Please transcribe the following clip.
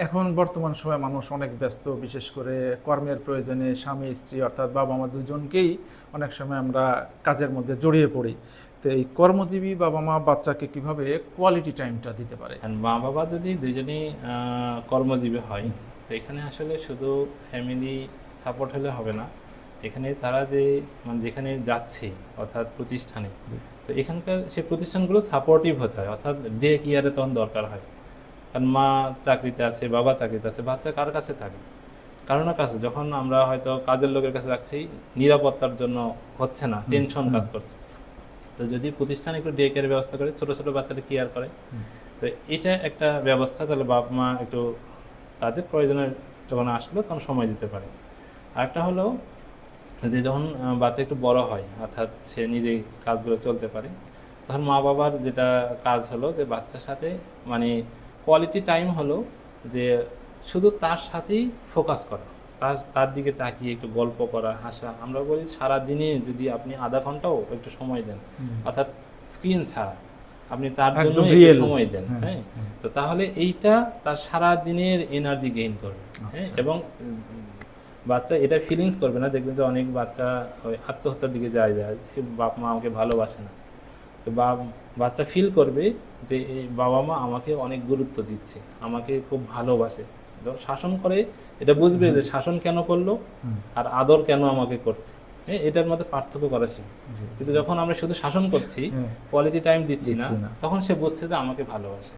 এখন বর্তমান সময়ে মানুষ অনেক ব্যস্ত, বিশেষ করে কর্মের প্রয়োজনে স্বামী স্ত্রী অর্থাৎ বাবা মা দুজনকেই অনেক সময় আমরা কাজের মধ্যে জড়িয়ে পড়ি। তো এই কর্মজীবী বাবা মা বাচ্চাকে কিভাবে কোয়ালিটি টাইমটা দিতে পারে? আর মা বাবা যদি দুজনেই কর্মজীবী হয়, তো এখানে আসলে শুধু ফ্যামিলি সাপোর্ট হলে হবে না। এখানে তারা যে মানে যেখানে যাচ্ছে অর্থাৎ প্রতিষ্ঠানে, তো এখানকার সে প্রতিষ্ঠানগুলো সাপোর্টিভ হতে হয়, অর্থাৎ ডে কেয়ারে তখন দরকার হয়। কারণ মা চাকরিতে আছে, বাবা চাকরিতে আছে, বাচ্চা কার কাছে থাকে? কারোর কাছে। যখন আমরা হয়তো কাজের লোকের কাছে রাখছি, নিরাপত্তার জন্য হচ্ছে না, টেনশন কাজ করছে। তো যদি প্রতিষ্ঠান একটু ডে কেয়ারের ব্যবস্থা করে, ছোটো ছোটো বাচ্চাদের কেয়ার করে, তো এটা একটা ব্যবস্থা, তাহলে বাবা মা একটু তাদের প্রয়োজনের যখন আসলো তখন সময় দিতে পারে। আরেকটা হলো যে যখন বাচ্চা একটু বড় হয়, অর্থাৎ সে নিজেই কাজগুলো চলতে পারে, তখন মা বাবার যেটা কাজ হলো যে বাচ্চার সাথে মানে কোয়ালিটি টাইম হলো যে শুধু তার সাথেই ফোকাস করা, তার দিকে তাকিয়ে একটু গল্প করা, হাসা। আমরা বলি সারাদিনে যদি আপনি আধা ঘন্টাও একটু সময় দেন, অর্থাৎ স্ক্রিন ছাড়া আপনি তার জন্য একদম একটু রিয়েল। সময় দেন, হ্যাঁ, তো তাহলে এইটা তার সারা দিনের এনার্জি গেইন করবে, হ্যাঁ। আচ্ছা। এবং বাচ্চা এটা ফিলিংস করবে না, দেখবেন যে অনেক বাচ্চা ওই আত্মহত্যার দিকে যায় যে বাপ মা আমাকে ভালোবাসে না। তো বাচ্চা ফিল করবে যে এই বাবা মা আমাকে অনেক গুরুত্ব দিচ্ছে, আমাকে খুব ভালোবাসে। যখন শাসন করে এটা বুঝবে যে শাসন কেন করলো আর আদর কেন আমাকে করছে, হ্যাঁ, এটার মধ্যে পার্থক্য করা শিখবে। কিন্তু যখন আমরা শুধু শাসন করছি, কোয়ালিটি টাইম দিচ্ছি না, দিচ্ছি না। তখন সে বুঝছে যে আমাকে ভালোবাসে।